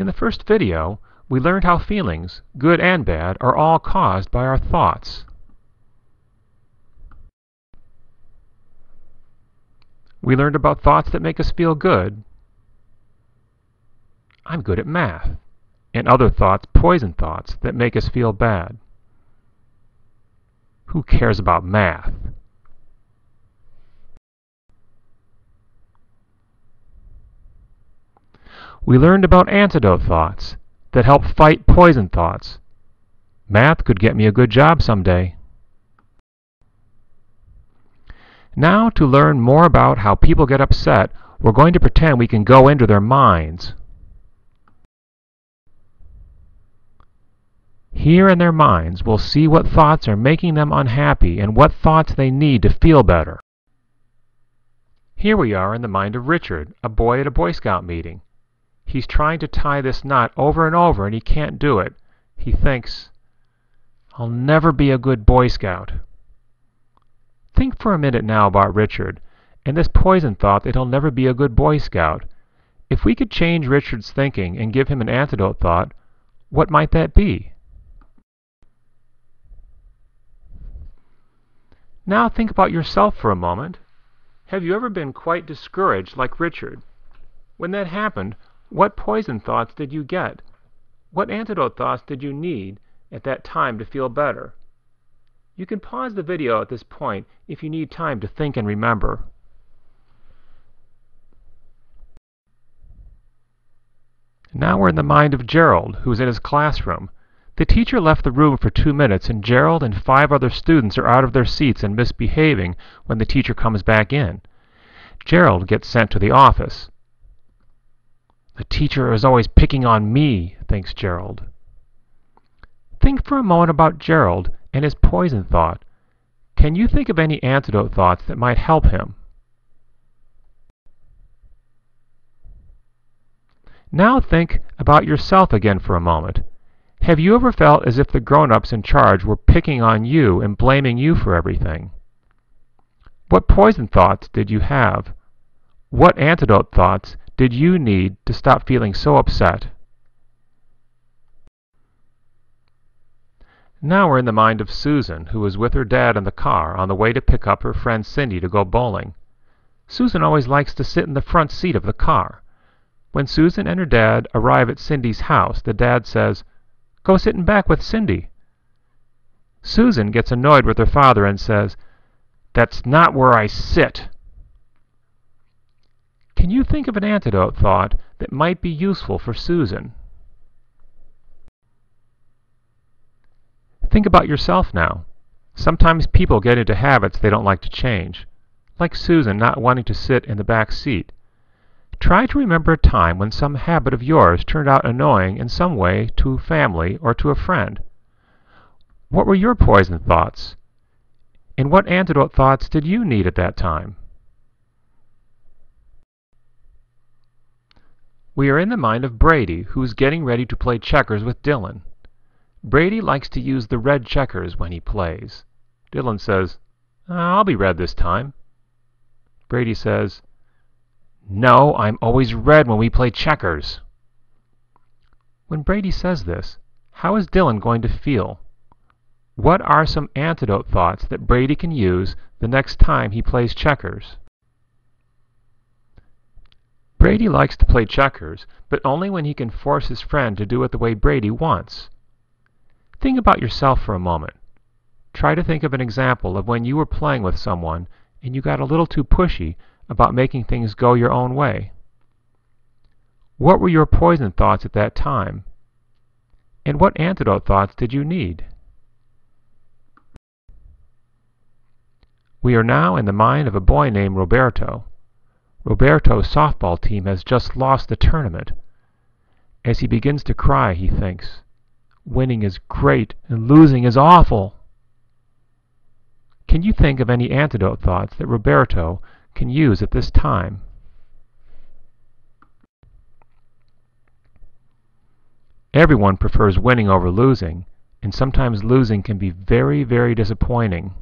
In the first video, we learned how feelings, good and bad, are all caused by our thoughts. We learned about thoughts that make us feel good. I'm good at math. And other thoughts, poison thoughts, that make us feel bad. Who cares about math? We learned about antidote thoughts that help fight poison thoughts. Math could get me a good job someday. Now, to learn more about how people get upset, we're going to pretend we can go into their minds. Here in their minds, we'll see what thoughts are making them unhappy and what thoughts they need to feel better. Here we are in the mind of Richard, a boy at a Boy Scout meeting. He's trying to tie this knot over and over and he can't do it. He thinks, "I'll never be a good Boy Scout." Think for a minute now about Richard and this poison thought that he'll never be a good Boy Scout. If we could change Richard's thinking and give him an antidote thought, what might that be? Now think about yourself for a moment. Have you ever been quite discouraged like Richard? When that happened, what poison thoughts did you get? What antidote thoughts did you need at that time to feel better? You can pause the video at this point if you need time to think and remember. Now we're in the mind of Gerald, who's in his classroom. The teacher left the room for 2 minutes and Gerald and 5 other students are out of their seats and misbehaving when the teacher comes back in. Gerald gets sent to the office. The teacher is always picking on me, thinks Gerald. Think for a moment about Gerald and his poison thought. Can you think of any antidote thoughts that might help him? Now think about yourself again for a moment. Have you ever felt as if the grown-ups in charge were picking on you and blaming you for everything? What poison thoughts did you have? What antidote thoughts did you need to stop feeling so upset? Now we're in the mind of Susan, who was with her dad in the car on the way to pick up her friend Cindy to go bowling. Susan always likes to sit in the front seat of the car. When Susan and her dad arrive at Cindy's house, the dad says, "Go sit in back with Cindy." Susan gets annoyed with her father and says, "That's not where I sit." Can you think of an antidote thought that might be useful for Susan? Think about yourself now. Sometimes people get into habits they don't like to change, like Susan not wanting to sit in the back seat. Try to remember a time when some habit of yours turned out annoying in some way to family or to a friend. What were your poison thoughts? And what antidote thoughts did you need at that time? We are in the mind of Brady, who is getting ready to play checkers with Dylan. Brady likes to use the red checkers when he plays. Dylan says, "I'll be red this time." Brady says, "No, I'm always red when we play checkers." When Brady says this, how is Dylan going to feel? What are some antidote thoughts that Brady can use the next time he plays checkers? Brady likes to play checkers, but only when he can force his friend to do it the way Brady wants. Think about yourself for a moment. Try to think of an example of when you were playing with someone and you got a little too pushy about making things go your own way. What were your poison thoughts at that time? And what antidote thoughts did you need? We are now in the mind of a boy named Roberto. Roberto's softball team has just lost the tournament. As he begins to cry, he thinks, "Winning is great and losing is awful." Can you think of any antidote thoughts that Roberto can use at this time? Everyone prefers winning over losing, and sometimes losing can be very, very disappointing.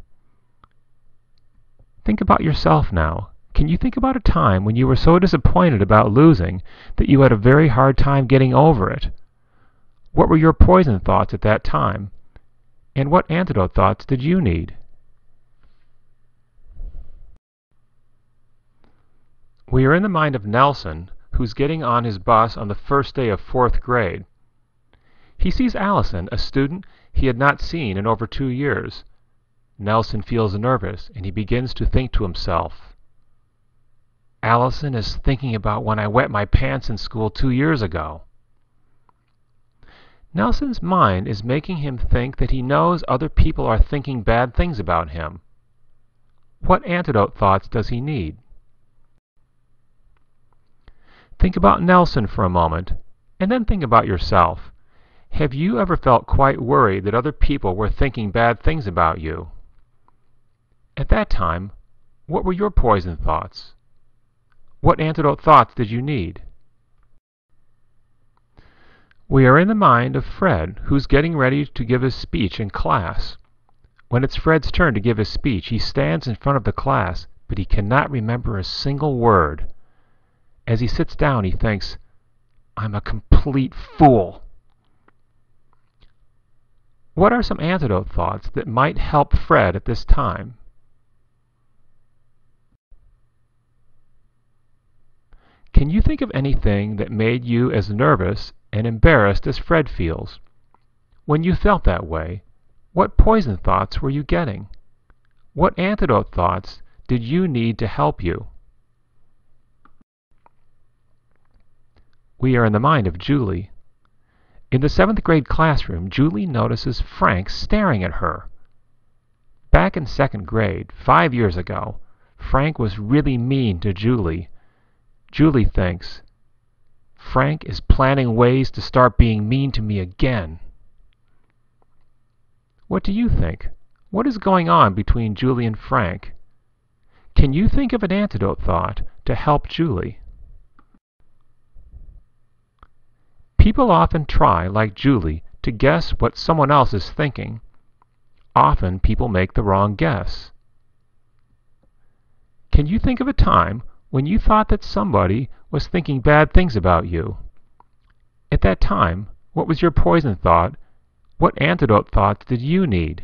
Think about yourself now. Can you think about a time when you were so disappointed about losing that you had a very hard time getting over it? What were your poison thoughts at that time? And what antidote thoughts did you need? We are in the mind of Nelson, who's getting on his bus on the first day of 4th grade. He sees Allison, a student he had not seen in over 2 years. Nelson feels nervous, and he begins to think to himself, Allison is thinking about when I wet my pants in school 2 years ago. Nelson's mind is making him think that he knows other people are thinking bad things about him. What antidote thoughts does he need? Think about Nelson for a moment, and then think about yourself. Have you ever felt quite worried that other people were thinking bad things about you? At that time, what were your poison thoughts? What antidote thoughts did you need? We are in the mind of Fred, who's getting ready to give his speech in class. When it's Fred's turn to give his speech, he stands in front of the class, but he cannot remember a single word. As he sits down, he thinks, I'm a complete fool. What are some antidote thoughts that might help Fred at this time? Can you think of anything that made you as nervous and embarrassed as Fred feels? When you felt that way, what poison thoughts were you getting? What antidote thoughts did you need to help you? We are in the mind of Julie. In the 7th grade classroom, Julie notices Frank staring at her. Back in 2nd grade, 5 years ago, Frank was really mean to Julie. Julie thinks, Frank is planning ways to start being mean to me again. What do you think? What is going on between Julie and Frank? Can you think of an antidote thought to help Julie? People often try, like Julie, to guess what someone else is thinking. Often people make the wrong guess. Can you think of a time when you thought that somebody was thinking bad things about you? At that time, what was your poison thought? What antidote thoughts did you need?